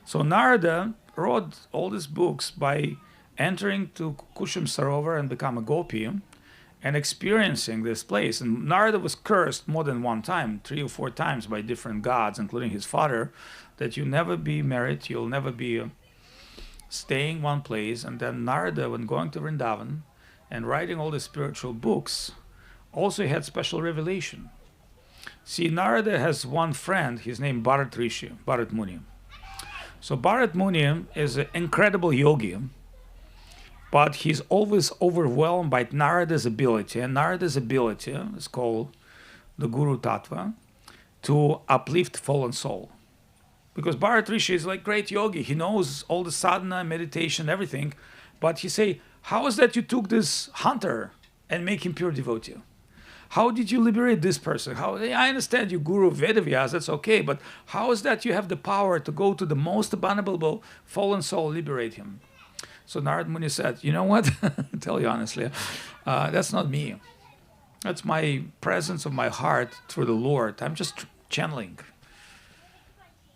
So Narada wrote all these books by entering to Kushum Sarovar and become a gopi and experiencing this place. And Narada was cursed more than one time, 3 or 4 times by different gods, including his father, that you'll never be married, you'll never be staying one place. And then Narada, when going to Vrindavan and writing all the spiritual books, also had special revelation. See, Narada has one friend, his name Bharat Rishi, Bharat Muni. So Bharat Muni is an incredible yogi, but he's always overwhelmed by Narada's ability. And Narada's ability is called the guru-tattva, to uplift fallen soul. Because Bharat Rishi is like great yogi. He knows all the sadhana, meditation, everything. But he say, how is that you took this hunter and make him pure devotee? How did you liberate this person? I understand you guru Vedavyas, that's okay, but how is that you have the power to go to the most abominable fallen soul, liberate him? So Narada Muni said, you know what? Tell you honestly, that's not me. That's my presence of my heart through the Lord. I'm just channeling.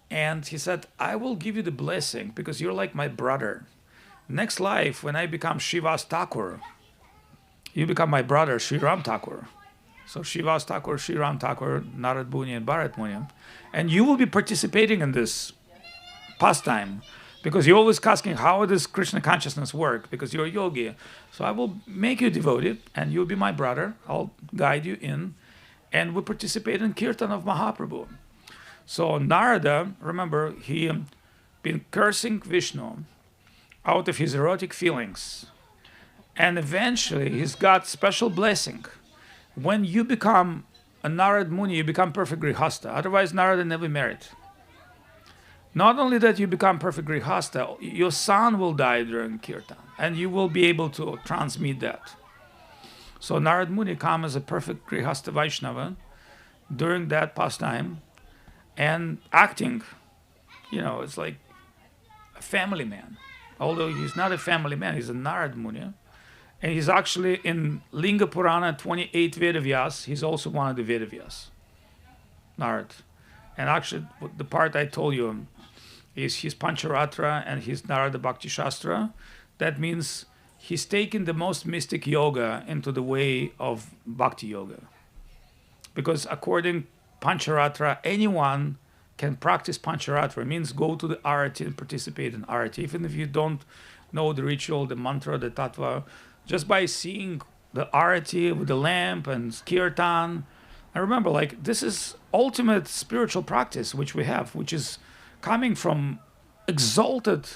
And he said, I will give you the blessing because you're like my brother. Next life, when I become Shiva's Thakur, you become my brother, Sri Ram Thakur. So Shiva's Thakur, Sri Ram Thakur, Narada Muni, and Bharat Muni. And you will be participating in this pastime because you're always asking, how does Krishna consciousness work? Because you're a yogi. So I will make you devoted and you'll be my brother. I'll guide you in. And we'll participate in Kirtan of Mahaprabhu. So Narada, remember, he been cursing Vishnu out of his erotic feelings. And eventually he's got special blessing. When you become a Narada Muni, you become perfect Grihasta. Otherwise, Narada never married. Not only that you become perfect Grihasta, your son will die during Kirtan, and you will be able to transmit that. So Narada Muni comes as a perfect Grihasta Vaishnava during that pastime, and acting, it's like a family man. Although he's not a family man, he's a Narada Muni. And he's actually in Linga Purana 28 Vedavyas. He's also one of the Vedavyas, Narad. And actually, the part I told you is his Pancharatra and his Narada Bhakti Shastra. That means he's taken the most mystic yoga into the way of bhakti-yoga. Because according Pancharatra, anyone can practice Pancharatra. It means go to the arati and participate in arati. Even if you don't know the ritual, the mantra, the tattva, just by seeing the arati with the lamp and kirtan. And remember, this is ultimate spiritual practice which we have, which is coming from exalted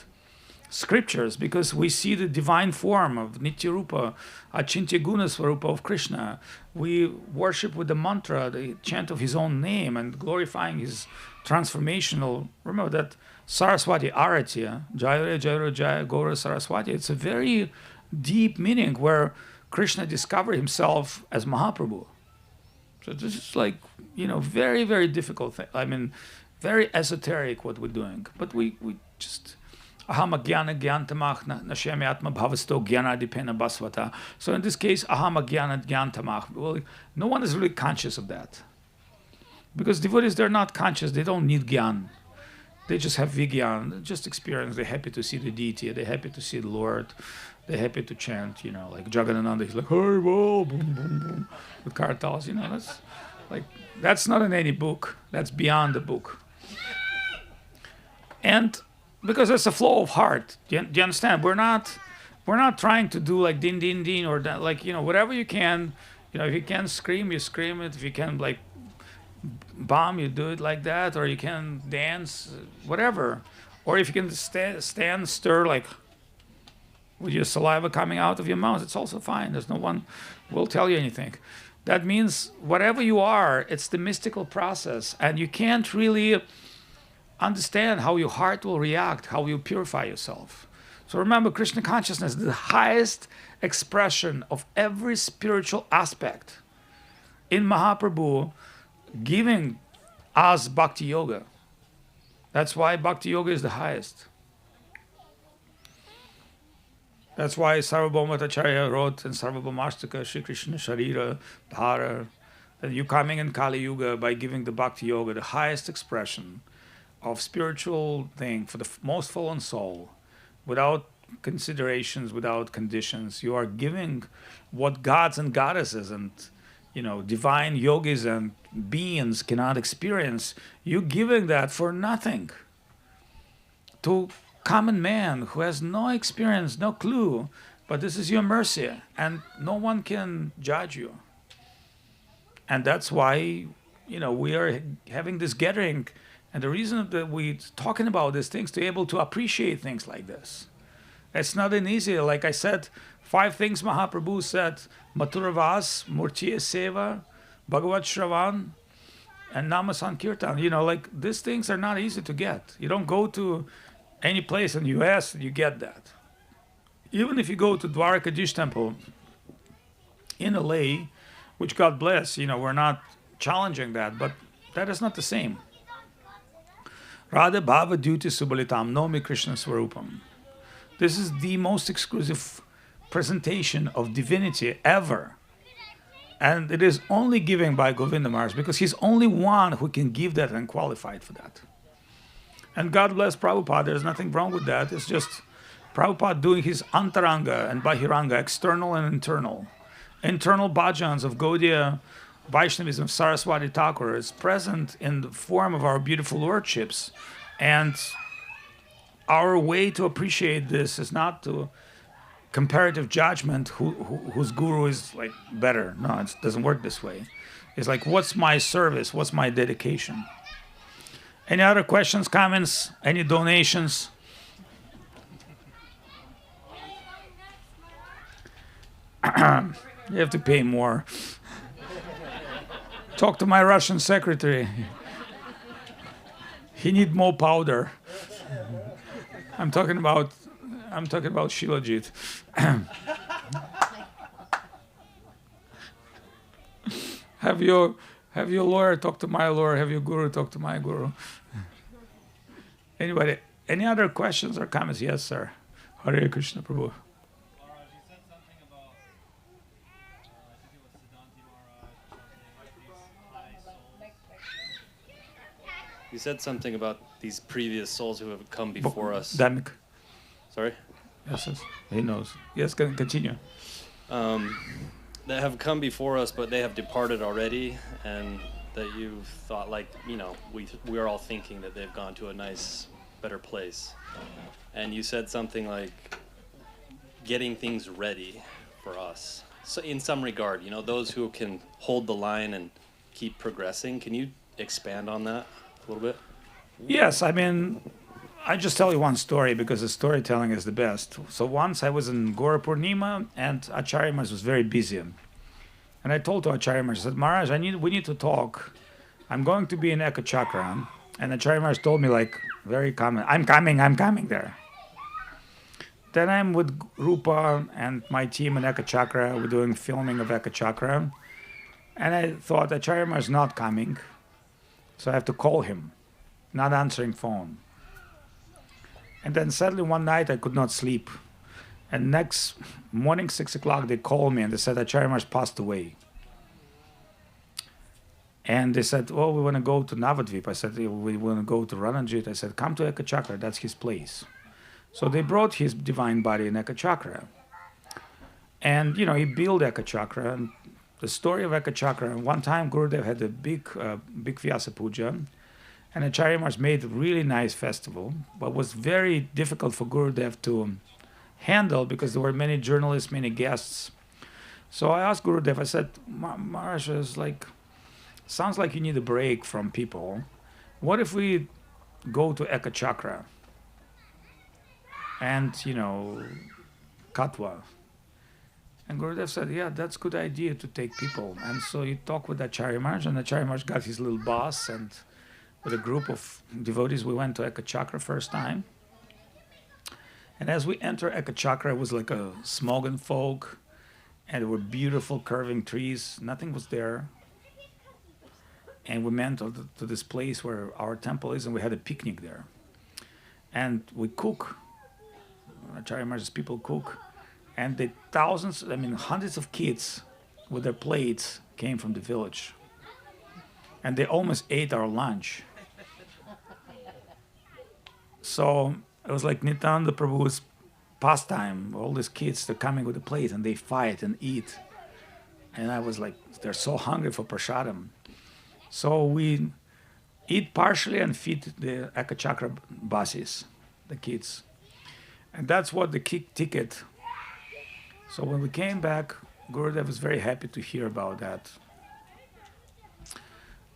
scriptures, because we see the divine form of Nitya-rupa, Achintya Guna Swarupa of Krishna. We worship with the mantra, the chant of his own name, and glorifying his transformational. Remember that Saraswati Arati, Jayare Jayare Jaya Gaura Saraswati, it's a very deep meaning where Krishna discovered himself as Mahaprabhu. So this is very, very difficult thing. I mean, very esoteric what we're doing. But we just aham agyana gyantamach nashyami atma bhavasto gyanadipena basvata. So in this case, aham agyana gyantamach. Well, no one is really conscious of that. Because devotees, they're not conscious. They don't need gyan. They just have vigyan, just experience. They're happy to see the deity. They're happy to see the Lord. They're happy to chant, like Jagadananda. He's like, hey, whoa, boom, boom, boom, with kartals. That's not in any book. That's beyond the book. And because it's a flow of heart. Do you understand? We're not trying to do like din din din or that, whatever you can. If you can scream, you scream it. If you can bomb, you do it like that, or you can dance, whatever. Or if you can stand, stir with your saliva coming out of your mouth, it's also fine. There's no one will tell you anything. That means whatever you are, it's the mystical process, and you can't really understand how your heart will react, how you purify yourself. So remember, Krishna consciousness is the highest expression of every spiritual aspect. In Mahaprabhu, giving us bhakti yoga. That's why bhakti yoga is the highest. That's why Sarvabhaumatacharya wrote in Sarvabhaumastaka, Shri Krishna Sharira, Dhara, that you coming in Kali Yuga by giving the bhakti yoga, the highest expression of spiritual thing for the most fallen soul, without considerations, without conditions. You are giving what gods and goddesses and divine yogis and beings cannot experience. You're giving that for nothing to common man who has no experience, no clue. But this is your mercy, and no one can judge you. And that's why we are having this gathering. And the reason that we're talking about these things, to be able to appreciate things like this. It's not an easy, like I said, 5 things Mahaprabhu said: Maturavas, Murtiya Seva, Bhagavat Shravan, and Nama Sankirtan. Like these things are not easy to get. You don't go to any place in the US and you get that. Even if you go to Dwarkadish temple in LA, which God bless, we're not challenging that, but that is not the same. Radha Bhava Duti Subalitam Nomi Krishna Swarupam. This is the most exclusive presentation of divinity ever. And it is only given by Govinda Maharaj, because he's only one who can give that and qualified for that. And God bless Prabhupada, there's nothing wrong with that. It's just Prabhupada doing his antaranga and bahiranga, external and internal. Internal bhajans of Gaudiya Vaishnavism, Saraswati Thakur, is present in the form of our beautiful lordships. And our way to appreciate this is not to comparative judgment whose guru is like better. No, it doesn't work this way. It's like, what's my service? What's my dedication? Any other questions, comments, any donations? You have to pay more. Talk to my Russian secretary. He need more powder. I'm talking about Shilajit. Have your lawyer talk to my lawyer. Have your guru talk to my guru. Anybody? Any other questions or comments? Yes, sir. Hare Krishna Prabhu. You said something about these previous souls who have come before us. Dhamik. Sorry? Yes, he knows. Yes, continue. That have come before us, but they have departed already, and that you thought, like, we are all thinking that they've gone to a nice, better place. And you said something like getting things ready for us. So in some regard, those who can hold the line and keep progressing. Can you expand on that a little bit? Yes, I just tell you one story because the storytelling is the best. So once I was in Gora Purnima and Acharya Maharaj was very busy. And I told to Acharya Maharaj, I said, Maharaj, we need to talk. I'm going to be in Ekachakra. And Acharya Maharaj told me, like, very calmly, I'm coming there. Then I'm with Rupa and my team in Ekachakra. We're doing filming of Ekachakra. And I thought, Acharya Maharaj is not coming. So I have to call him, not answering phone. And then suddenly one night I could not sleep. And next morning, 6 o'clock, they called me and they said, Acharya Maharaj passed away. And they said, well, we want to go to Navadvip. I said, we want to go to Rananjit. I said, come to Ekachakra, that's his place. So they brought his divine body in Ekachakra. And, he built Ekachakra. And the story of Ekachakra, one time Gurudev had a big Vyasa Puja. And Acharya Maharaj made a really nice festival, but was very difficult for Gurudev to handle because there were many journalists, many guests. So I asked Gurudev, I said, Maharaj, sounds like you need a break from people. What if we go to Ekachakra and, Katwa? And Gurudev said, yeah, that's a good idea to take people. And so he talked with Acharya Maharaj, and Acharya Maharaj got his little bus, and with a group of devotees, we went to Ekachakra first time. And as we enter Ekachakra, it was like a smog and fog, and there were beautiful curving trees. Nothing was there. And we went to this place where our temple is, and we had a picnic there. And we cook. Acharya Maharaj's people cook. And the hundreds of kids with their plates came from the village. And they almost ate our lunch. So it was like Nityananda Prabhu's pastime. All these kids, they're coming with a plate and they fight and eat. And I was like, they're so hungry for prasadam. So we eat partially and feed the Ekachakra basis, the kids. And that's what the ticket. So when we came back, Gurudev was very happy to hear about that.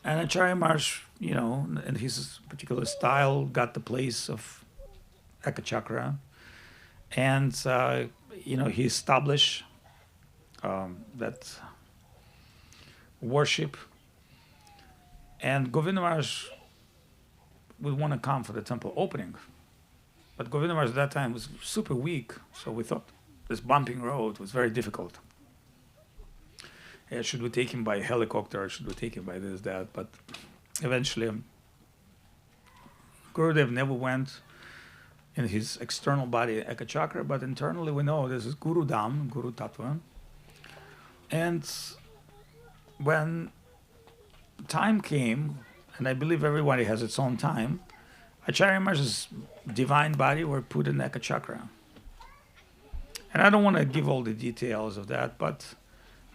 And Acharya Maharaj, in his particular style, got the place of Ekachakra. And, he established that worship. And Govinda Maharaj would want to come for the temple opening. But Govinda Maharaj at that time was super weak, so we thought this bumping road was very difficult. Yeah, should we take him by helicopter? Should we take him by this, that? But eventually, Gurudev never went in his external body, Ekachakra, but internally we know this is guru-tattva. And when time came, and I believe everybody has its own time, Acharya Maharaj's divine body were put in Ekachakra. And I don't want to give all the details of that, but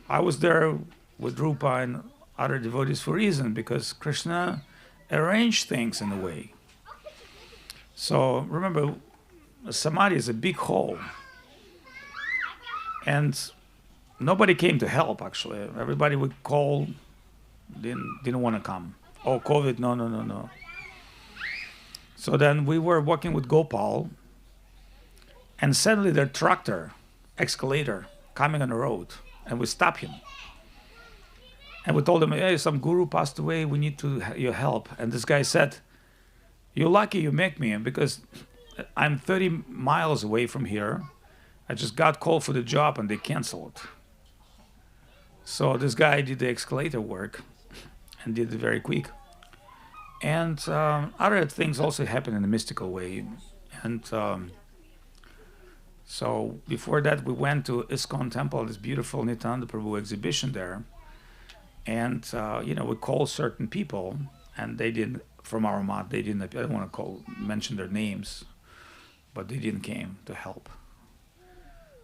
I was there with Rupa and other devotees for a reason, because Krishna arranged things in a way. So remember, Samadhi is a big hole. And nobody came to help, actually. Everybody would call, didn't want to come. Oh, COVID, no. So then we were walking with Gopal, and suddenly their tractor, excavator, coming on the road, and we stopped him. And we told him, hey, some guru passed away, we need your help. And this guy said, you're lucky you make me, because I'm 30 miles away from here. I just got called for the job and they canceled. So this guy did the escalator work and did it very quick. And other things also happen in a mystical way. And so before that, we went to ISKCON temple, this beautiful Nityananda Prabhu exhibition there. And, we called certain people, and they didn't, from our mat, I don't want to mention their names, but they didn't came to help.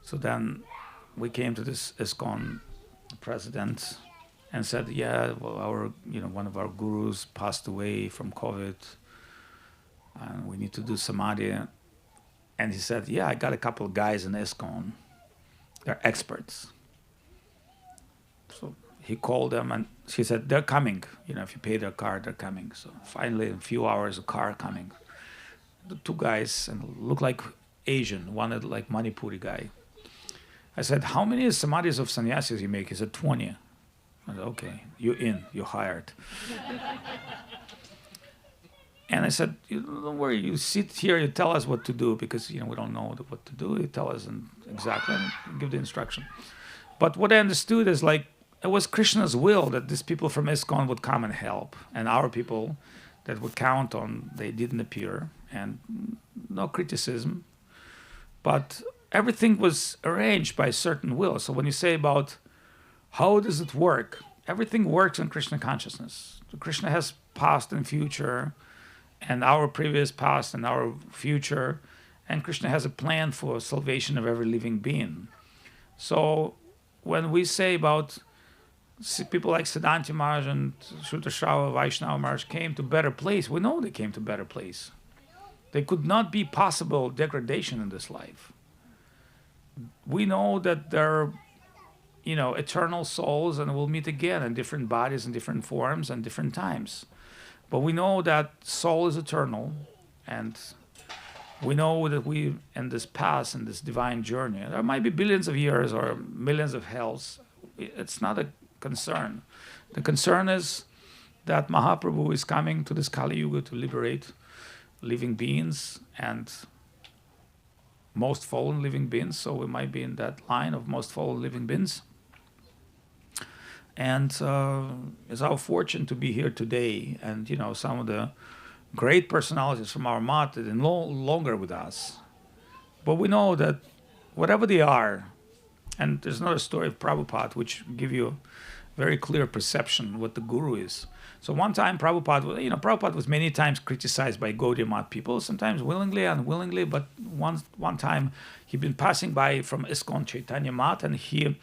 So then we came to this ISKCON president and said, yeah, well, one of our gurus passed away from COVID, and we need to do samadhi. And he said, yeah, I got a couple of guys in ISKCON. They're experts. So he called them and he said, they're coming. If you pay their car, they're coming. So finally, in a few hours, a car coming. The two guys and looked like Asian, one like Manipuri guy. I said, how many samadhis of sannyasis you make? He said, 20. I said, okay, you're in, you're hired. And I said, don't worry, you sit here, you tell us what to do, because we don't know what to do. You tell us exactly and give the instruction. But what I understood is it was Krishna's will that these people from ISKCON would come and help, and our people that would count on, they didn't appear, and no criticism. But everything was arranged by a certain will. So when you say about how does it work, everything works in Krishna consciousness. So Krishna has past and future, and our previous past and our future, and Krishna has a plan for salvation of every living being. So when we say about people like Siddhanta Maharaj and Shuddha Vaishnava Maharaj came to better place, we know they came to better place. There could not be possible degradation in this life. We know that they're, eternal souls and will meet again in different bodies and different forms and different times. But we know that soul is eternal, and we know that we, in this path, in this divine journey, there might be billions of years or millions of hells. It's not a concern. The concern is that Mahaprabhu is coming to this Kali Yuga to liberate living beings and most fallen living beings. So we might be in that line of most fallen living beings. And it's our fortune to be here today. And, some of the great personalities from our mat are no longer with us. But we know that whatever they are, and there's another story of Prabhupada which give you very clear perception what the guru is. So one time Prabhupada was many times criticized by Gaudiya Math people, sometimes willingly, unwillingly, but one time he'd been passing by from ISKCON Chaitanya Math, and he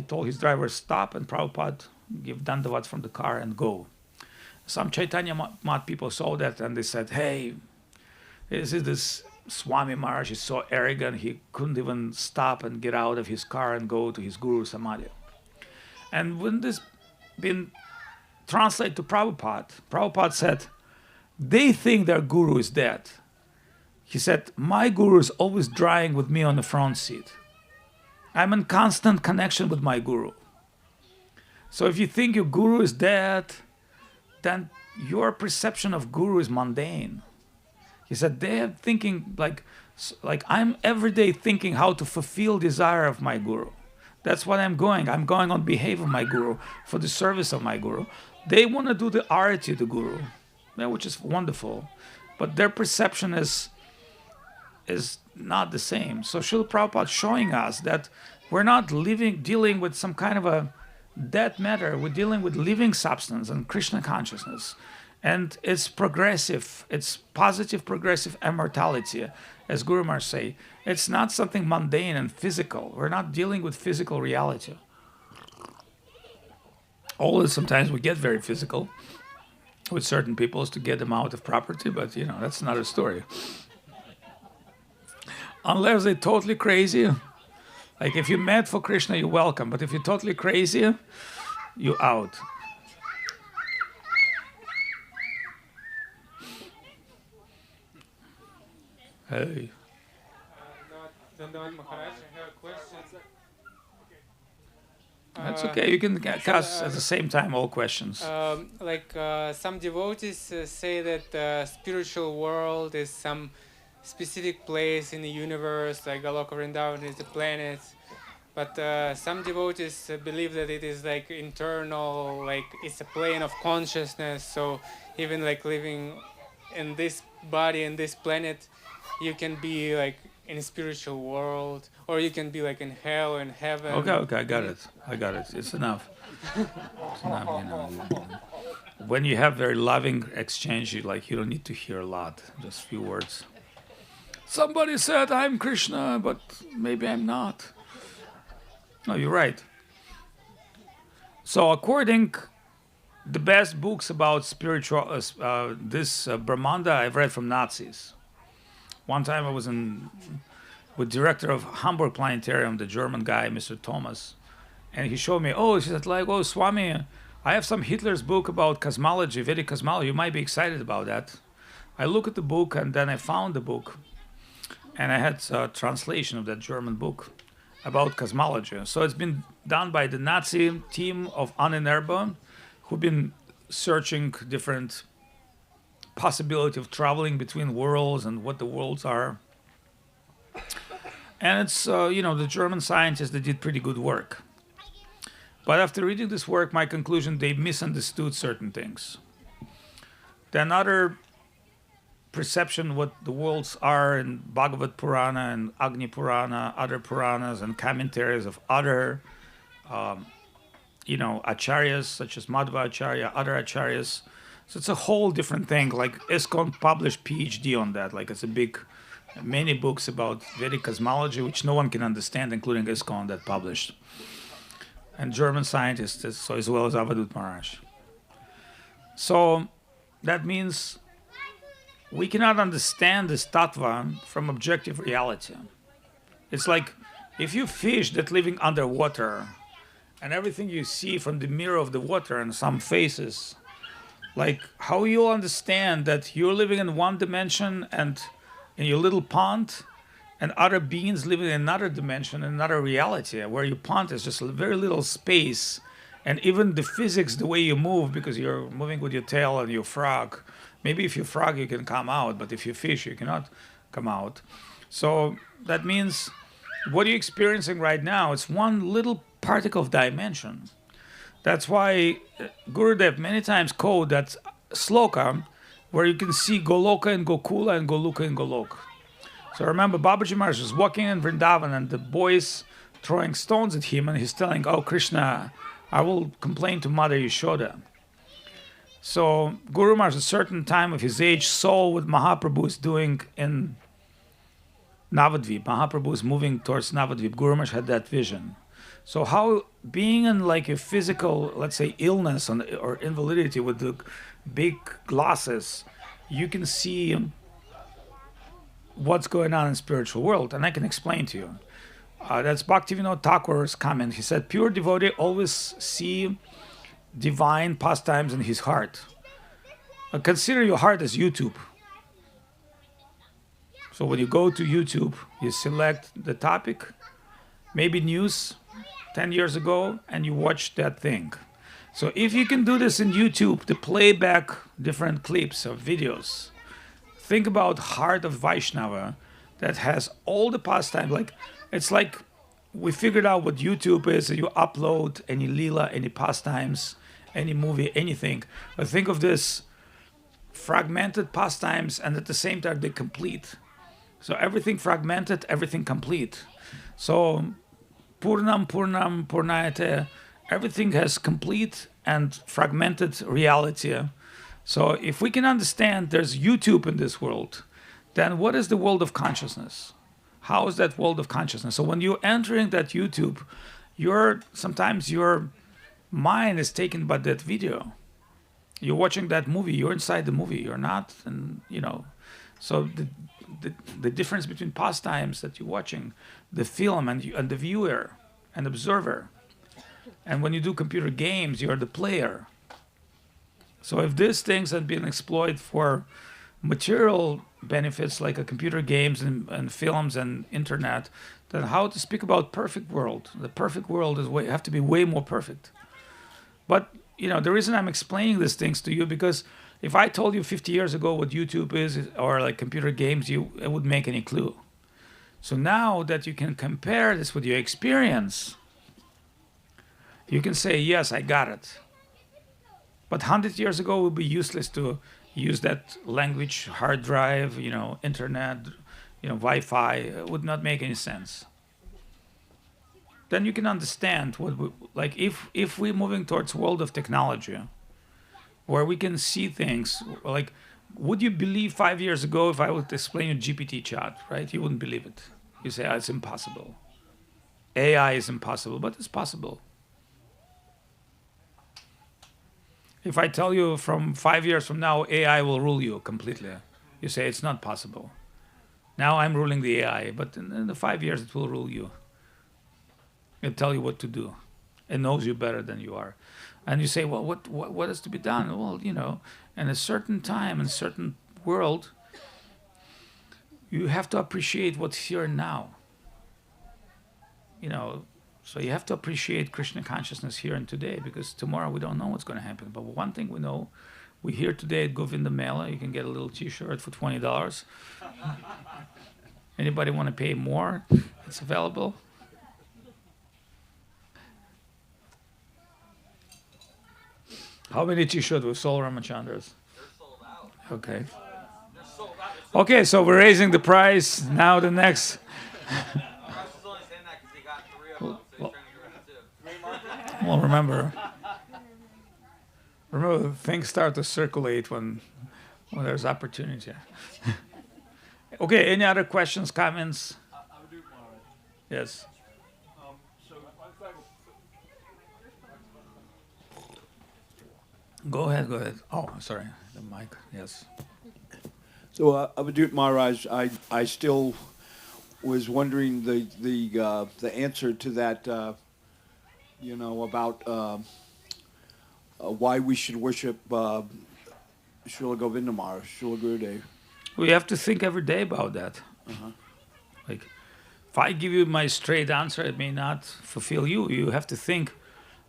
told his driver stop, and Prabhupada give dandavat from the car and go. Some Chaitanya Math people saw that and they said, hey, this Swami Maharaj is so arrogant, he couldn't even stop and get out of his car and go to his Guru Samadhi. And when this been translated to Prabhupada said, they think their guru is dead. He said, my guru is always driving with me on the front seat. I'm in constant connection with my guru. So if you think your guru is dead, then your perception of guru is mundane. He said, they are thinking like I'm every day thinking how to fulfill desire of my guru. That's what I'm going. I'm going on behalf of my guru, for the service of my guru. They want to do the arati to guru, which is wonderful, but their perception is not the same. So Srila Prabhupada showing us that we're not dealing with some kind of a dead matter. We're dealing with living substance and Krishna consciousness. And it's progressive. It's positive, progressive immortality, as Guru Maharaj say. It's not something mundane and physical. We're not dealing with physical reality. Although sometimes we get very physical with certain peoples to get them out of property, but that's another story. Unless they're totally crazy. Like if you're mad for Krishna, you're welcome. But if you're totally crazy, you're out. Hey. Dandavad Maharaj, I have a question. That's okay. You can ask at the same time all questions. Some devotees say that the spiritual world is some specific place in the universe, like Goloka Vrindavan is the planet. But some devotees believe that it is like internal, like it's a plane of consciousness. So even like living in this body, in this planet, you can be like in a spiritual world, or you can be like in hell or in heaven. Okay, I got it. It's enough. It's enough, When you have very loving exchange, you don't need to hear a lot, just a few words. Somebody said I'm Krishna, but maybe I'm not. No, you're right. So according the best books about spiritual, Brahmanda I've read from Nazis. One time I was with director of Hamburg Planetarium, the German guy, Mr. Thomas, and he showed me, he said, Swami, I have some Hitler's book about cosmology, Vedic cosmology. You might be excited about that. I look at the book, and then I found the book, and I had a translation of that German book about cosmology. So it's been done by the Nazi team of Ahnenerbe, who've been searching different possibility of traveling between worlds and what the worlds are. And it's, the German scientists, they did pretty good work. But after reading this work, my conclusion, they misunderstood certain things. Then another perception what the worlds are in Bhagavad Purana and Agni Purana, other Puranas and commentaries of other, acharyas such as Madhva Acharya, other acharyas. So it's a whole different thing. Like ISKCON published PhD on that. Like it's many books about Vedic cosmology, which no one can understand, including ISKCON that published. And German scientists, so as well as Avadhut Maharaj. So that means we cannot understand this tattva from objective reality. It's like if you fish that living underwater and everything you see from the mirror of the water and some faces, like how you understand that you're living in one dimension and in your little pond and other beings living in another dimension, another reality, where your pond is just a very little space, and even the physics, the way you move, because you're moving with your tail and your frog. Maybe if you frog, you can come out, but if you fish, you cannot come out. So that means what you're experiencing right now, it's one little particle of dimension. That's why Gurudev many times quote that sloka where you can see Goloka and Gokula and Goluka and Golok. So remember, Babaji Maharaj was walking in Vrindavan and the boys throwing stones at him, and he's telling, "Oh, Krishna, I will complain to Mother Yashoda." So Guru Maharaj, at a certain time of his age, saw what Mahaprabhu is doing in Navadvip. Mahaprabhu is moving towards Navadvip. Guru Maharaj had that vision. So how being in like a physical, let's say, illness or invalidity with the big glasses, you can see what's going on in spiritual world, and I can explain to you. That's Bhaktivinoda Thakur's comment. He said, pure devotee always see divine pastimes in his heart. Consider your heart as YouTube. So when you go to YouTube, you select the topic, maybe news 10 years ago, and you watch that thing. So if you can do this in YouTube, to play back different clips of videos, think about Heart of Vaishnava that has all the pastime. Like, it's like we figured out what YouTube is. You upload any lila, any pastimes, any movie, anything. But think of this fragmented pastimes, and at the same time they're complete. So everything fragmented, everything complete. So Purnam Purnayate, everything has complete and fragmented reality. So if we can understand there's YouTube in this world, then what is the world of consciousness? How is that world of consciousness? So when you're entering that YouTube, sometimes your mind is taken by that video. You're watching that movie, you're inside the movie, you're not, and so the difference between pastimes that you're watching, the film and the viewer and observer. And when you do computer games, you're the player. So if these things have been exploited for material benefits like computer games and films and internet, then how to speak about perfect world? The perfect world have to be way more perfect. But the reason I'm explaining these things to you, because if I told you 50 years ago what YouTube is or like computer games, it wouldn't make any clue. So now that you can compare this with your experience, you can say, yes, I got it. But 100 years ago, it would be useless to use that language, hard drive, internet, Wi-Fi. It would not make any sense. Then you can understand if we're moving towards world of technology, where we can see things, like, would you believe 5 years ago if I would explain you GPT chat, right? You wouldn't believe it. You say, it's impossible. AI is impossible, but it's possible. If I tell you from 5 years from now, AI will rule you completely, you say it's not possible. Now I'm ruling the AI, but in the 5 years it will rule you. It'll tell you what to do. It knows you better than you are. And you say, well, what is to be done? Well, in a certain time, in a certain world, you have to appreciate what's here and now. So you have to appreciate Krishna consciousness here and today, because tomorrow we don't know what's going to happen. But one thing we know, we're here today at Govinda Mela. You can get a little T-shirt for $20. Anybody want to pay more? It's available. How many T-shirts with sold, Ramachandras? They're sold out. Okay. They're sold out. Okay, so we're raising the price. Now the next. Russ is only saying that because he got 3 of them, so he's trying to get rid of 2. Well, remember, things start to circulate when there's opportunity. Okay, any other questions, comments? Avadhut Maharaj. Yes. Go ahead. Oh, sorry, the mic. Yes. So Avadhut Maharaj, I still was wondering the answer to that, about why we should worship Srila Govinda Maharaj, Srila Gurudev. We have to think every day about that. Like, if I give you my straight answer, it may not fulfill you. You have to think,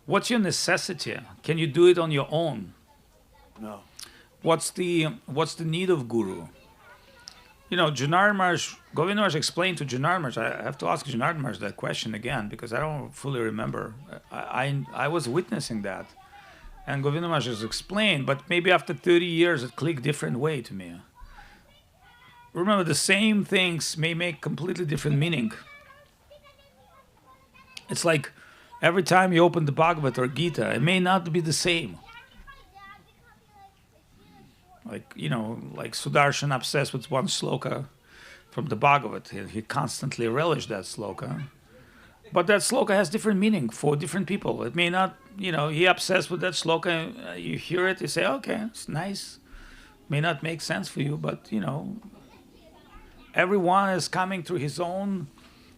what's your necessity? Can you do it on your own? No. What's the need of guru? Janardhan Maharaj, Govinda Maharaj explained to Janardhan Maharaj. I have to ask Janardhan Maharaj that question again, because I don't fully remember. I was witnessing that. And Govinda Maharaj has explained, but maybe after 30 years it clicked different way to me. Remember, the same things may make completely different meaning. It's like every time you open the Bhagavad or Gita, it may not be the same. Like, like Sudarshan obsessed with one sloka from the Bhagavad. He constantly relished that sloka. But that sloka has different meaning for different people. It may not, he obsessed with that sloka. You hear it, you say, okay, it's nice. May not make sense for you, but, everyone is coming through his own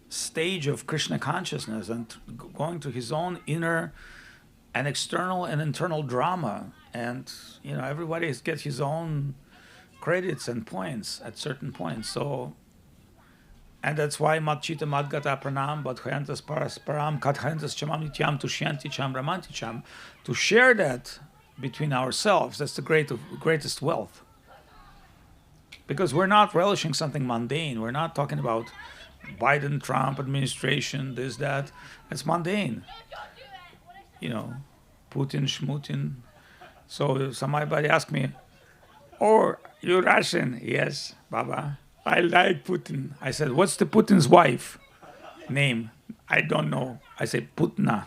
stage of Krishna consciousness and going through his own inner and external and internal drama. And, everybody gets his own credits and points at certain points. So, and that's why Matchita Madgata Pranam, Badhayantas Parasparam, Kathayantas Chamam Nityam, Tushyanti Cham Ramanti Cham, to share that between ourselves. That's the greatest wealth. Because we're not relishing something mundane. We're not talking about Biden, Trump administration, this, that. It's mundane. Putin, Shmutin. So if somebody asked me, oh, you're Russian? Yes, Baba. I like Putin. I said, what's the Putin's wife name? I don't know. I said, Putna.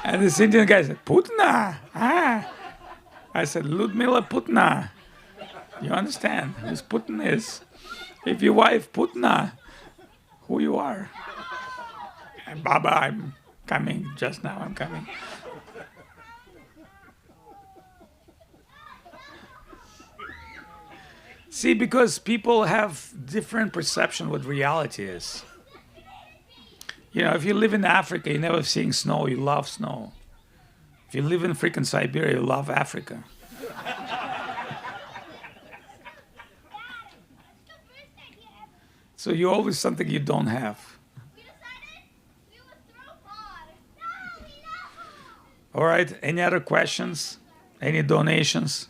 And this Indian guy said, Putna? Ah. I said, Ludmila Putna. You understand who Putin is? If your wife Putna, who you are? And Baba, I'm coming. Just now I'm coming. See, because people have different perception what reality is. If you live in Africa, you're never seeing snow, you love snow. If you live in freaking Siberia, you love Africa. So you're always something you don't have. All right, any other questions? Any donations?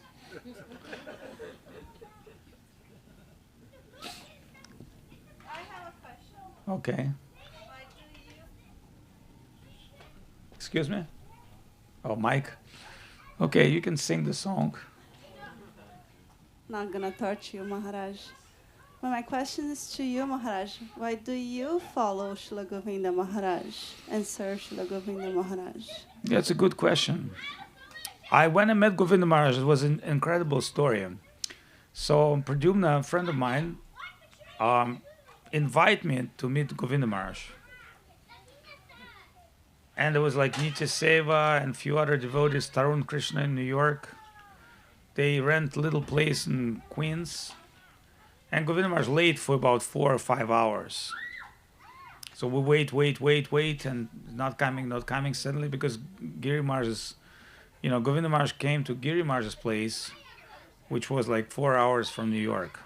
I have a question. Okay. Why do you? Excuse me? Oh, Mike. Okay, you can sing the song. Not gonna touch you, Maharaj. Well, my question is to you, Maharaj. Why do you follow Srila Govinda Maharaj and serve Srila Govinda Maharaj? That's a good question. When I met Govinda Maharaj, it was an incredible story. So Pradyumna, a friend of mine, invited me to meet Govinda Maharaj. And there was like Nitya Seva and a few other devotees, Tarun Krishna in New York. They rent a little place in Queens. And Govinda Maharaj late for about 4 or 5 hours. So we wait, and not coming suddenly because Giri Maharaj is, Govinda Maharaj came to Giri Maharaj's place, which was like 4 hours from New York.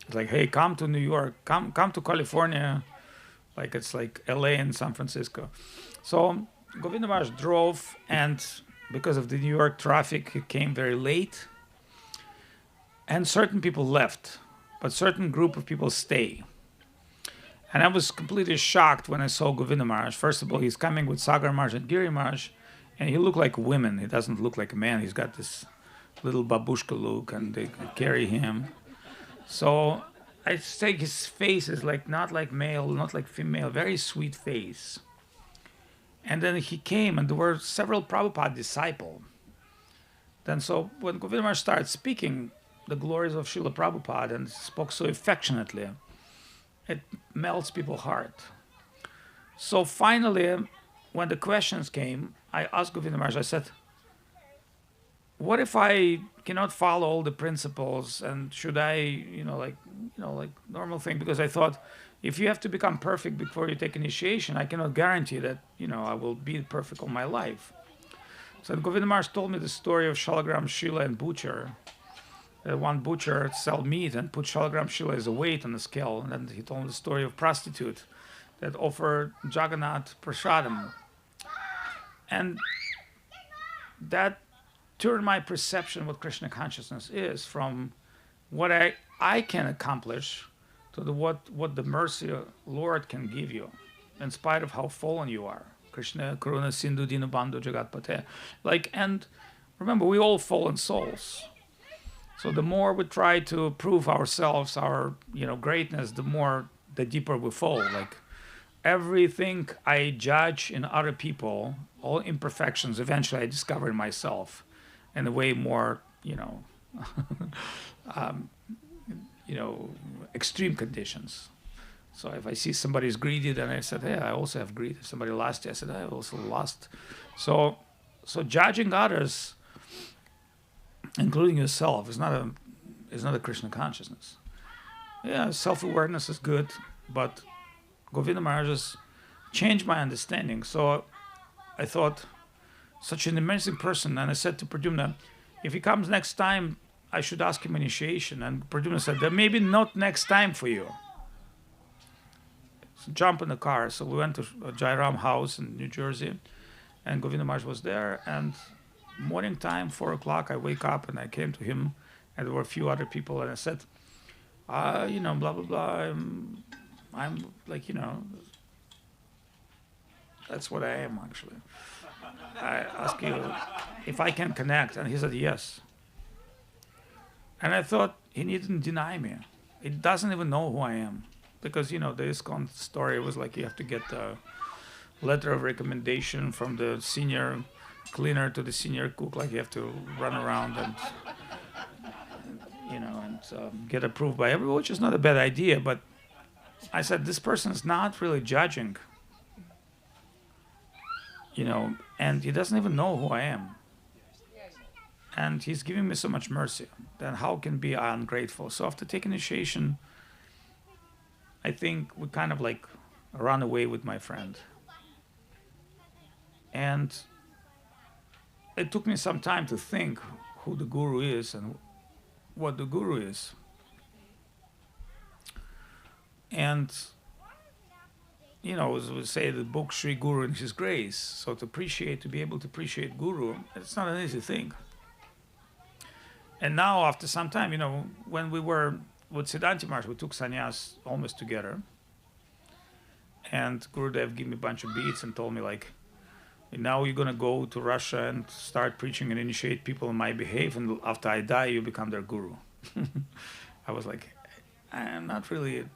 It's like, hey, come to New York, come to California, like it's like LA and San Francisco. So Govinda Maharaj drove, and because of the New York traffic, he came very late. And certain people left, but certain group of people stay. And I was completely shocked when I saw Govinda Maharaj. First of all, he's coming with Sagar Maharaj and Giri Maharaj, and he looked like women. He doesn't look like a man. He's got this little babushka look, and they carry him. So I think his face is like not like male, not like female, very sweet face. And then he came, and there were several Prabhupada disciples. Then so when Govinda Maharaj started speaking the glories of Srila Prabhupada and spoke so affectionately, it melts people's heart. So finally, when the questions came, I asked Govinda Maharaj, I said, what if I cannot follow all the principles, and should I, like normal thing? Because I thought, if you have to become perfect before you take initiation, I cannot guarantee that, I will be perfect all my life. So Govinda Maharaj told me the story of Shalagram Shila and butcher. One butcher sell meat and put Shalagram Shila as a weight on the scale. And then he told me the story of prostitute that offered Jagannath prasadam. And that turned my perception of what Krishna consciousness is from what I can accomplish to what the mercy Lord can give you, in spite of how fallen you are. Krishna Karuna Sindhu Dina Bandhu Jagatpate. And remember, we all fallen souls. So the more we try to prove ourselves, our greatness, the more the deeper we fall. Like everything I judge in other people, all imperfections, eventually I discover in myself in a way more, extreme conditions. So if I see somebody's greedy, then I said, hey, I also have greed. If somebody lost, I said, I also lost. So judging others, including yourself, is not a Krishna consciousness. Yeah, self-awareness is good, but Govinda Maharaj has changed my understanding. So I thought, such an amazing person, and I said to Pradyumna, if he comes next time, I should ask him initiation. And Pradyumna said, there may be not next time for you. So jump in the car. So we went to Jairam house in New Jersey, and Govinda Maharaj was there. And morning time, 4 o'clock, I wake up and I came to him, and there were a few other people, and I said, blah, blah, blah, I'm like, that's what I am, actually. I ask you if I can connect, and he said yes. And I thought he needn't deny me. He doesn't even know who I am, because the ISKCON story was like you have to get a letter of recommendation from the senior cleaner to the senior cook, like you have to run around and get approved by everyone, which is not a bad idea. But I said, this person is not really judging, and he doesn't even know who I am. And he's giving me so much mercy. Then how can be ungrateful? So after taking initiation, I think we kind of like run away with my friend. And it took me some time to think who the guru is and what the guru is. And as we say, the book Sri Guru and His Grace. So to be able to appreciate Guru, it's not an easy thing. And now, after some time, when we were with Siddhanta Maharaj, we took sannyas almost together. And Gurudev gave me a bunch of beads and told me, like, now you're going to go to Russia and start preaching and initiate people in my behalf, and after I die, you become their guru. I was like, I'm not really...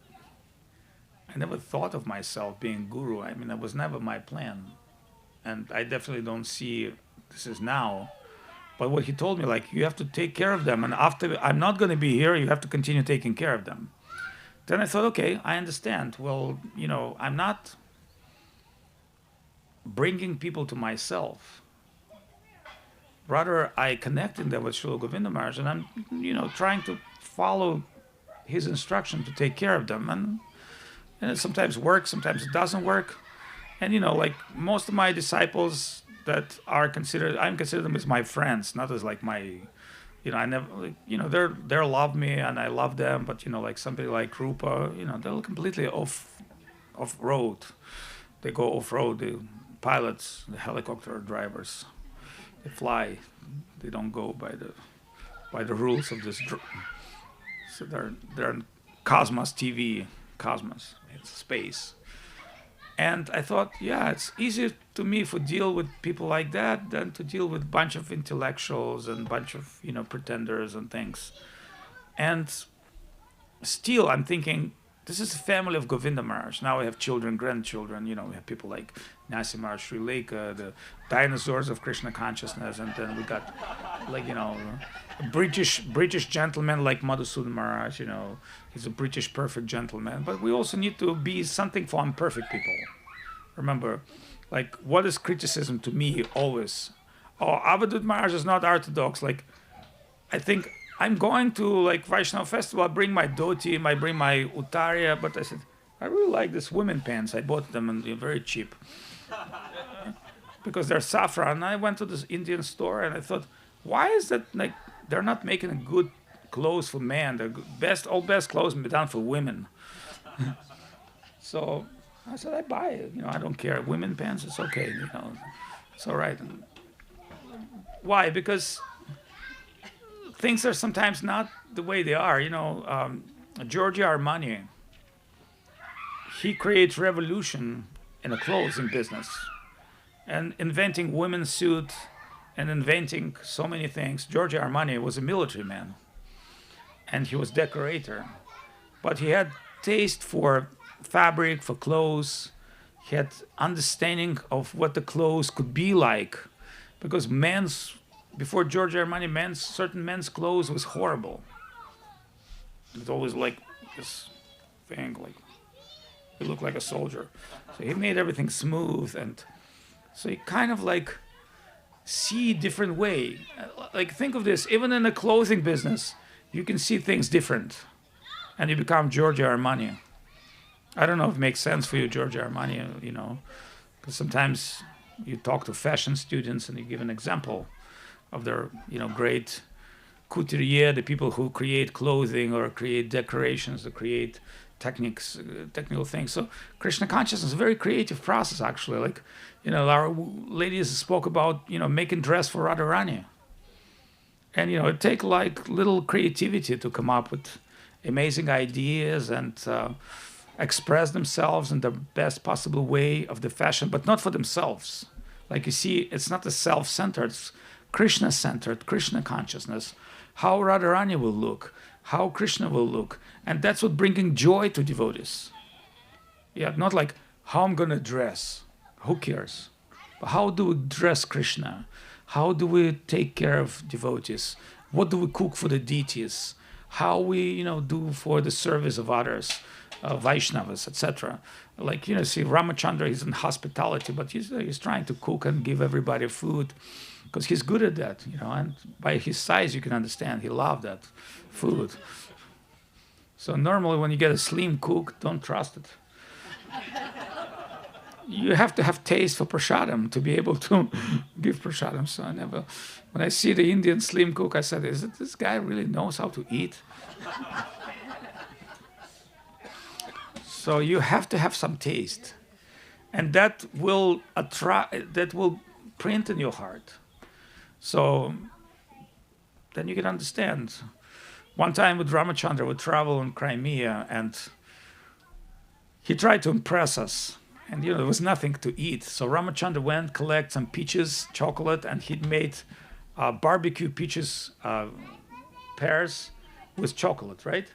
I never thought of myself being guru. I mean, that was never my plan. And I definitely don't see this is now. But what he told me, like, you have to take care of them. And after I'm not going to be here, you have to continue taking care of them. Then I thought, okay, I understand. Well, I'm not bringing people to myself. Rather, I connected them with Srila Govinda Maharaj, and I'm, trying to follow his instruction to take care of them. And it sometimes works, sometimes it doesn't work. And, like most of my disciples that are considered, I'm considered them as my friends, not as like my, I never, like, they love me and I love them. But, like somebody like Rupa, they're completely off road. They go off road. The pilots, the helicopter drivers, they fly. They don't go by the rules of this. So they're on Cosmos TV. Cosmos, it's space. And I thought, yeah, it's easier to me to deal with people like that than to deal with a bunch of intellectuals and a bunch of, pretenders and things. And still, I'm thinking, this is a family of Govinda Maharaj. Now we have children, grandchildren, we have people like Nasi Maharaj, Sri Leka, the dinosaurs of Krishna consciousness, and then we got, like, British gentleman like Madhusudan Maharaj, he's a British perfect gentleman. But we also need to be something for imperfect people. Remember, like, what is criticism to me always? Oh, Avadhut Maharaj is not orthodox. Like, I think I'm going to, like, Vaishnava festival, I bring my dhoti, I bring my uttariya, but I said, I really like these women pants. I bought them and they're very cheap. Because they're saffron. And I went to this Indian store and I thought, why is that, like, they're not making a good clothes for men. The best clothes be done for women. So I said, I buy it. I don't care. Women pants, it's okay. It's all right. Why? Because things are sometimes not the way they are. Giorgio Armani, he creates revolution in the clothing business and inventing women's suit and inventing so many things. Giorgio Armani was a military man and he was decorator, but he had taste for fabric, for clothes. He had understanding of what the clothes could be like, because before Giorgio Armani, certain men's clothes was horrible. It's always like this thing, like he looked like a soldier. So he made everything smooth, and so he kind of like see different way. Like think of this, even in the clothing business, you can see things different, and you become Giorgio Armani. I don't know if it makes sense for you, Giorgio Armani, because sometimes you talk to fashion students and you give an example of their, great couturier, the people who create clothing or create decorations or create technical things. So Krishna consciousness is a very creative process, actually. Like, our ladies spoke about, making dress for Radharani. And, it takes like little creativity to come up with amazing ideas and express themselves in the best possible way of the fashion, but not for themselves. Like you see, it's not a self-centered, it's Krishna-centered, Krishna consciousness. How Radharani will look, how Krishna will look. And that's what bringing joy to devotees. Yeah, not like how I'm going to dress. Who cares? But how do we dress Krishna? How do we take care of devotees? What do we cook for the deities? How we, do for the service of others, Vaishnavas, etc. Like, see, Ramachandra, he's in hospitality, but he's trying to cook and give everybody food because he's good at that, and by his size, you can understand he loved that food. So normally when you get a slim cook, don't trust it. You have to have taste for prasadam to be able to give prasadam. So when I see the Indian slim cook, I said, is it this guy really knows how to eat? So you have to have some taste. And that will print in your heart. So then you can understand. One time with Ramachandra, we traveled in Crimea, and he tried to impress us. And, there was nothing to eat. So Ramachandra went, collect some peaches, chocolate, and he made barbecue peaches pears with chocolate, right?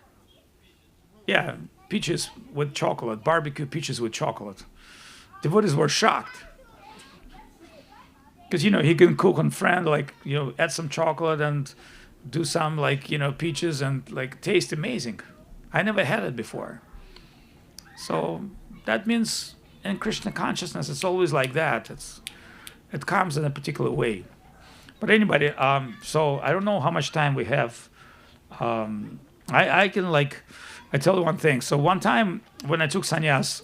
Yeah, peaches with chocolate, barbecue peaches with chocolate. Devotees were shocked. Because, he can cook on friend, like, add some chocolate and do some, like, peaches and, like, taste amazing. I never had it before. So that means in Krishna consciousness, it's always like that. It comes in a particular way. But anybody, so I don't know how much time we have. I tell you one thing. So one time when I took sannyas,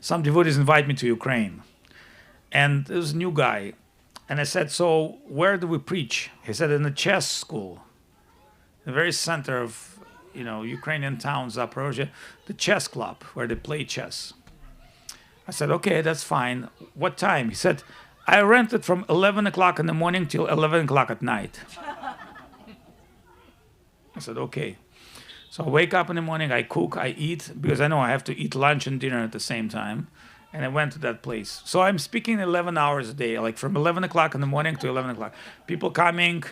some devotees invited me to Ukraine. And there was a new guy. And I said, so where do we preach? He said, in the chess school. The very center of, Ukrainian town, Zaporozhye, the chess club where they play chess. I said, okay, that's fine. What time? He said, I rented from 11 o'clock in the morning till 11 o'clock at night. I said, okay. So I wake up in the morning, I cook, I eat, because I know I have to eat lunch and dinner at the same time. And I went to that place. So I'm speaking 11 hours a day, like from 11 o'clock in the morning to 11 o'clock. People coming,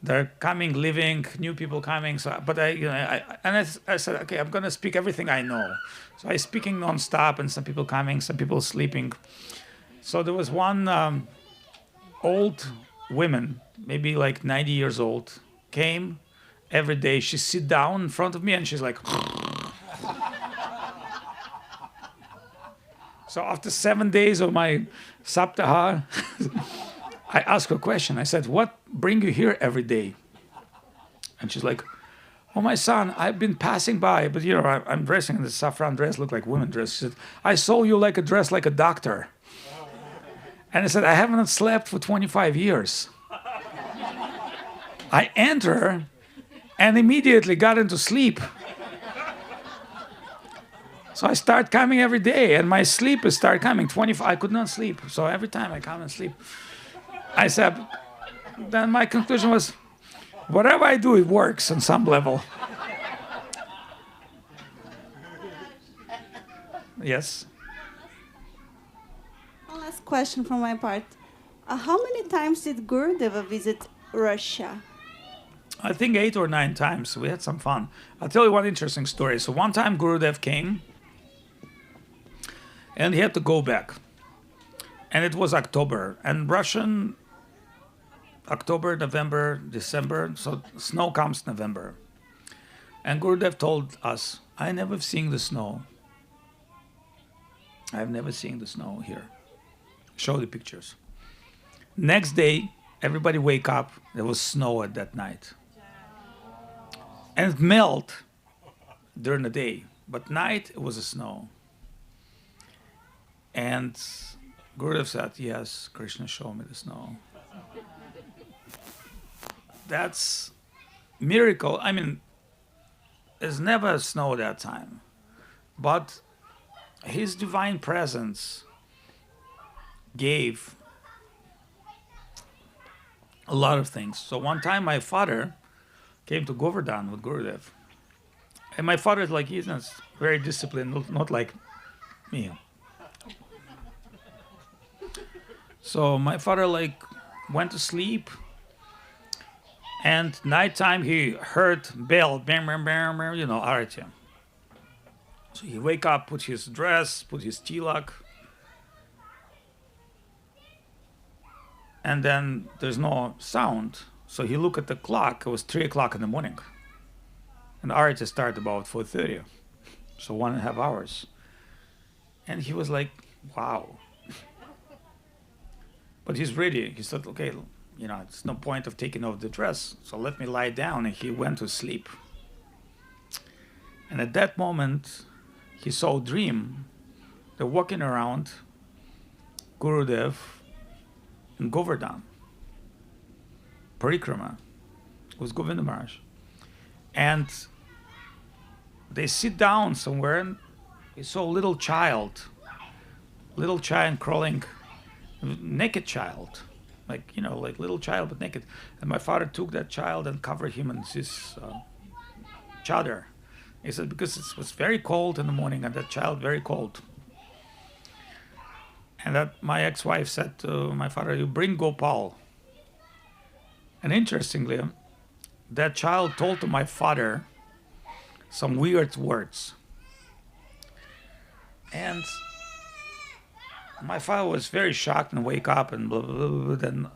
they're coming, leaving, new people coming. So, but I said, okay, I'm going to speak everything I know. So I speaking nonstop, and some people coming, some people sleeping. So there was one old woman, maybe like 90 years old, came every day. She sit down in front of me, and she's like... So after 7 days of my saptaha, I asked her a question. I said, what bring you here every day? And she's like, oh, my son, I've been passing by, but I'm dressing in this saffron dress, look like women dress. She said, I saw you like a dress like a doctor. And I said, I haven't slept for 25 years. I enter and immediately got into sleep. So I start coming every day, and my sleep is start coming. 25, I could not sleep. So every time I come and sleep, I said, then my conclusion was, whatever I do, it works on some level. Yes? One last question from my part. How many times did Gurudeva visit Russia? I think 8 or 9 times. We had some fun. I'll tell you one interesting story. So one time Gurudev came And he had to go back. And it was October. And Russian, October, November, December, so snow comes November. And Gurudev told us, I never seen the snow. I've never seen the snow here. Show the pictures. Next day, everybody wake up. There was snow at that night. And it melt during the day. But night, it was a snow. And Gurudev said, yes, Krishna showed me the snow. That's miracle. I mean, there's never snow that time. But his divine presence gave a lot of things. So one time my father came to Govardhan with Gurudev. And my father is like, he's not very disciplined, not like me. So my father like went to sleep, and nighttime he heard bell, bam, bam, bam, bam, you know, arati. So he wake up, put his dress, put his tilak, and then there's no sound. So he looked at the clock. It was 3 o'clock in the morning, and arati started about 4:30, so 1.5 hours. And he was like, "Wow." But he's ready. He said, okay, you know, it's no point of taking off the dress, so let me lie down. And he went to sleep. And at that moment, he saw a dream. They're walking around Gurudev in Govardhan. Parikrama. It was Govinda Maharaj. And they sit down somewhere, and he saw a little child crawling, naked child, like, you know, like little child but naked. And my father took that child and covered him in his chadar. He said because it was very cold in the morning, and that child very cold. And that my ex-wife said to my father, you bring Gopal. And interestingly, that child told to my father some weird words. And my father was very shocked and wake up and blah, blah, blah, blah, then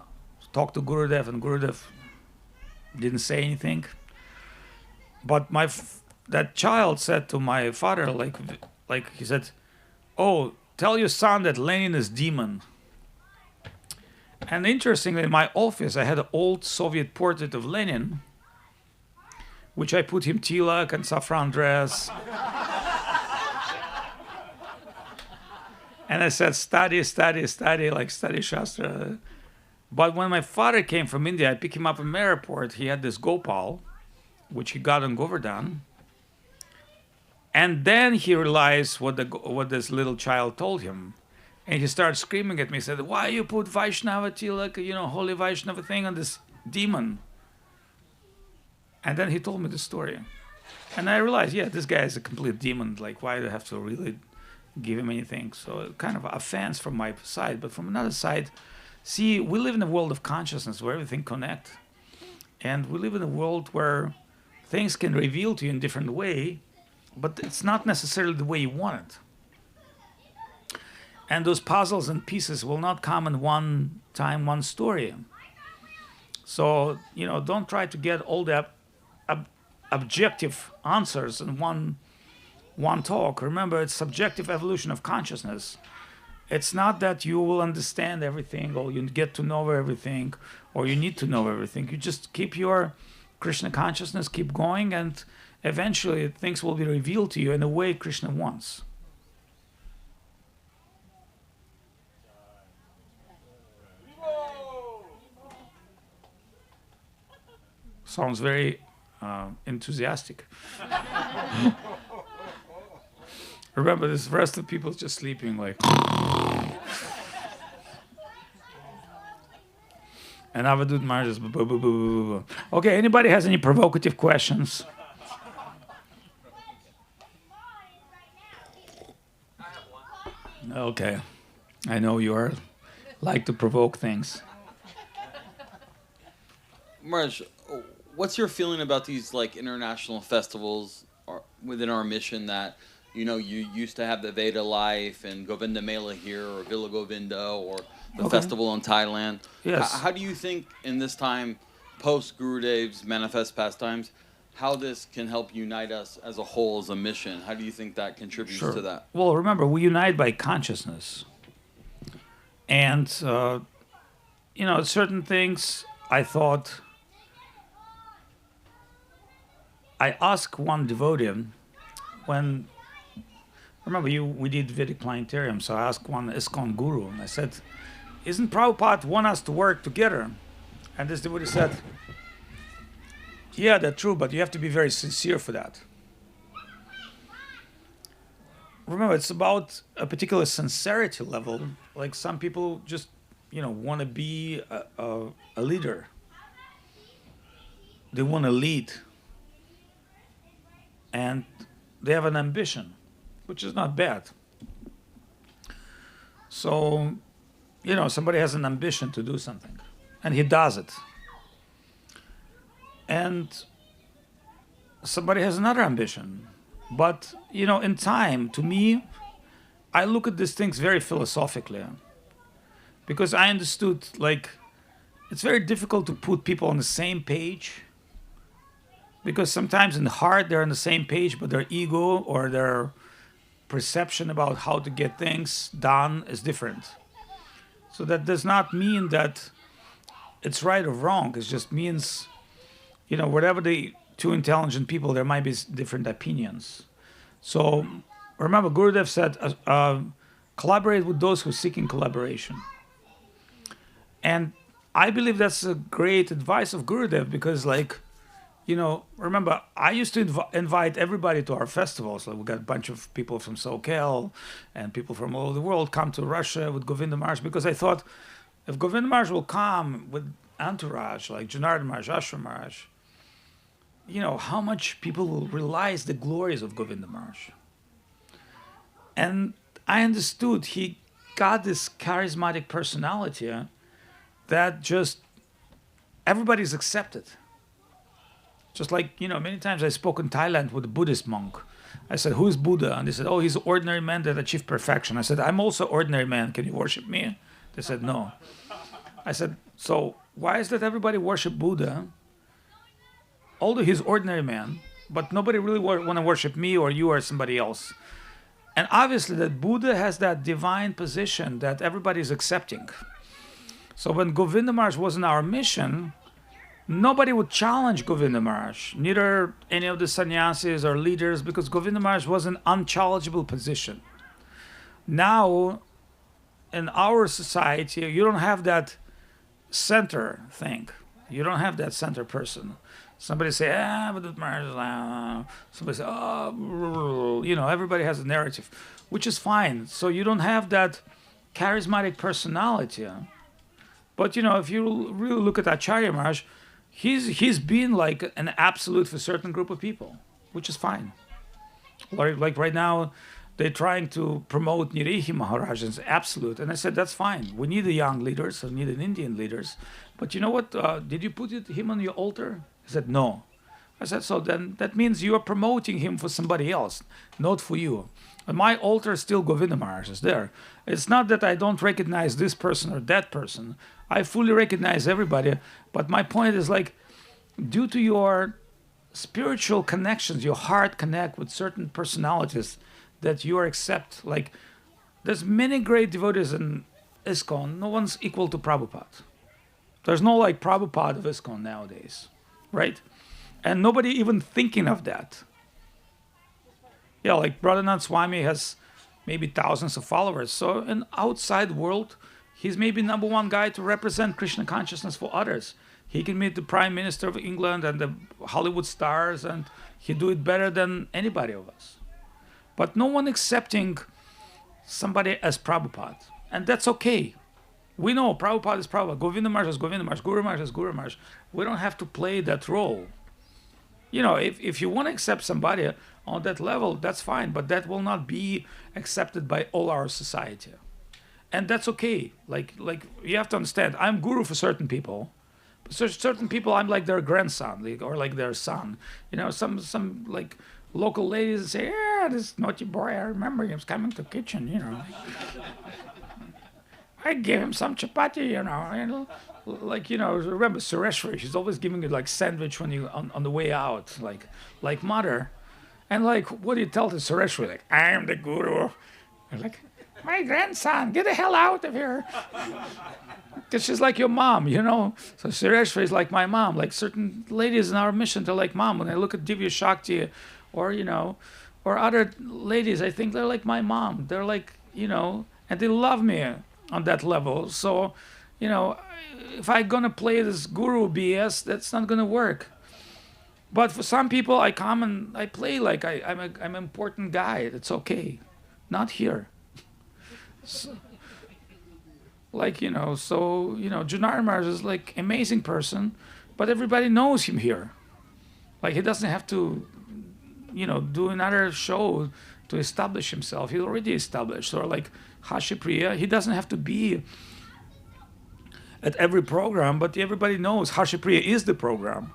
talk to Gurudev, and Gurudev didn't say anything. But that child said to my father, like he said, oh, tell your son that Lenin is demon. And interestingly, in my office, I had an old Soviet portrait of Lenin, which I put him tilak and saffron dress. And I said, study, like study Shastra. But when my father came from India, I picked him up in the airport. He had this Gopal, which he got in Govardhan. And then he realized what this little child told him. And he started screaming at me. He said, why you put Vaishnava tilak, you know, holy Vaishnava thing on this demon? And then he told me the story. And I realized, yeah, this guy is a complete demon. Like, why do I have to really give him anything? So kind of offense from my side. But from another side, see, we live in a world of consciousness where everything connects. And we live in a world where things can reveal to you in a different way, but it's not necessarily the way you want it. And those puzzles and pieces will not come in one time, one story. So, you know, don't try to get all the objective answers in one talk. Remember, it's subjective evolution of consciousness. It's not that you will understand everything, or you get to know everything, or you need to know everything. You just keep your Krishna consciousness, keep going, and eventually things will be revealed to you in the way Krishna wants. Sounds very enthusiastic. Remember, this rest of people just sleeping like. And Avadhut Maharaj is boo, boo, boo, boo, boo. Okay, anybody has any provocative questions? Okay, I know you like to provoke things. Maharaj, what's your feeling about these like international festivals within our mission that you know, you used to have the Veda life and Govinda Mela here, or Villa Govinda, or the festival in Thailand. Yes. How do you think in this time, post Gurudev's manifest pastimes, how this can help unite us as a whole, as a mission? How do you think that contributes to that? Well, remember, we unite by consciousness. And, you know, certain things I thought... I asked one devotee when... Remember, we did Vedic planetarium, so I asked one ISKCON guru, and I said, isn't Prabhupada want us to work together? And this devotee said, yeah, that's true, but you have to be very sincere for that. Remember, it's about a particular sincerity level. Like some people just, you know, want to be a leader. They want to lead. And they have an ambition, which is not bad. So, you know, somebody has an ambition to do something, and he does it. And somebody has another ambition. But, you know, in time, to me, I look at these things very philosophically. Because I understood, like, it's very difficult to put people on the same page. Because sometimes in the heart they're on the same page, but their ego or their perception about how to get things done is different. So that does not mean that it's right or wrong. It just means, you know, whatever the two intelligent people, there might be different opinions. So remember, Gurudev said, collaborate with those who are seeking collaboration. And I believe that's a great advice of Gurudev because, like, you know, remember, I used to invite everybody to our festivals. Like we got a bunch of people from SoCal and people from all over the world come to Russia with Govinda Maharaj because I thought if Govinda Maharaj will come with entourage like Narada Maharaj, Ashram Maharaj, you know, how much people will realize the glories of Govinda Maharaj. And I understood he got this charismatic personality that just everybody's accepted. Just like, you know, many times I spoke in Thailand with a Buddhist monk. I said, who is Buddha? And they said, oh, he's an ordinary man that achieved perfection. I said, I'm also an ordinary man. Can you worship me? They said, no. I said, so why is that everybody worship Buddha? Although he's ordinary man, but nobody really want to worship me or you or somebody else. And obviously that Buddha has that divine position that everybody is accepting. So when Govinda Maharaj was in our mission, nobody would challenge Govinda Maharaj, neither any of the sannyasis or leaders, because Govinda Maharaj was an unchallengeable position. Now, in our society, you don't have that center thing. You don't have that center person. Somebody say, Avadhut Maharaj, somebody say, oh, you know, everybody has a narrative, which is fine. So you don't have that charismatic personality. But, you know, if you really look at Acharya Maharaj, he's been like an absolute for a certain group of people, which is fine. Like right now, they're trying to promote Nirihi Maharaj as absolute. And I said, that's fine. We need the young leaders, we need an Indian leaders. But you know what? Did you put him on your altar? He said, no. I said, so then that means you are promoting him for somebody else, not for you. And my altar still Govinda Maharaj is there. It's not that I don't recognize this person or that person. I fully recognize everybody. But my point is like, due to your spiritual connections, your heart connect with certain personalities that you accept. Like, there's many great devotees in ISKCON. No one's equal to Prabhupada. There's no like Prabhupada of ISKCON nowadays, right? And nobody even thinking of that. Yeah, like Radhanath Swami has maybe thousands of followers. So in outside world, he's maybe number one guy to represent Krishna consciousness for others. He can meet the Prime Minister of England and the Hollywood stars, and he do it better than anybody of us. But no one accepting somebody as Prabhupada. And that's okay. We know Prabhupada is Prabhupada. Govinda Maharaj is Govinda Maharaj. Guru Maharaj is Guru Maharaj. We don't have to play that role. You know, if you want to accept somebody on that level, that's fine. But that will not be accepted by all our society. And that's okay. Like you have to understand, I'm guru for certain people. So certain people, I'm like their grandson, or like their son. You know, some like local ladies say, yeah, this naughty boy, I remember he was coming to kitchen, you know. I gave him some chapati, you know, like, you know, remember Sureshwari, she's always giving you like sandwich when you on the way out, like mother. And like, what do you tell to Sureshwari? Like, I am the guru. And like, my grandson, get the hell out of here. Because she's like your mom, you know. So Sureshwari is like my mom. Like certain ladies in our mission, they're like mom. When I look at Divya Shakti or, you know, or other ladies, I think they're like my mom. They're like, you know, and they love me on that level. So, you know, if I'm going to play this guru BS, that's not going to work. But for some people, I come and I play like I'm an important guy. It's okay. Not here. So, like, you know, so, you know, Janardhan Maharaj is like amazing person, but everybody knows him here. Like, he doesn't have to, you know, do another show to establish himself. He's already established. Or like Hashipriya, he doesn't have to be at every program, but everybody knows Hashipriya is the program.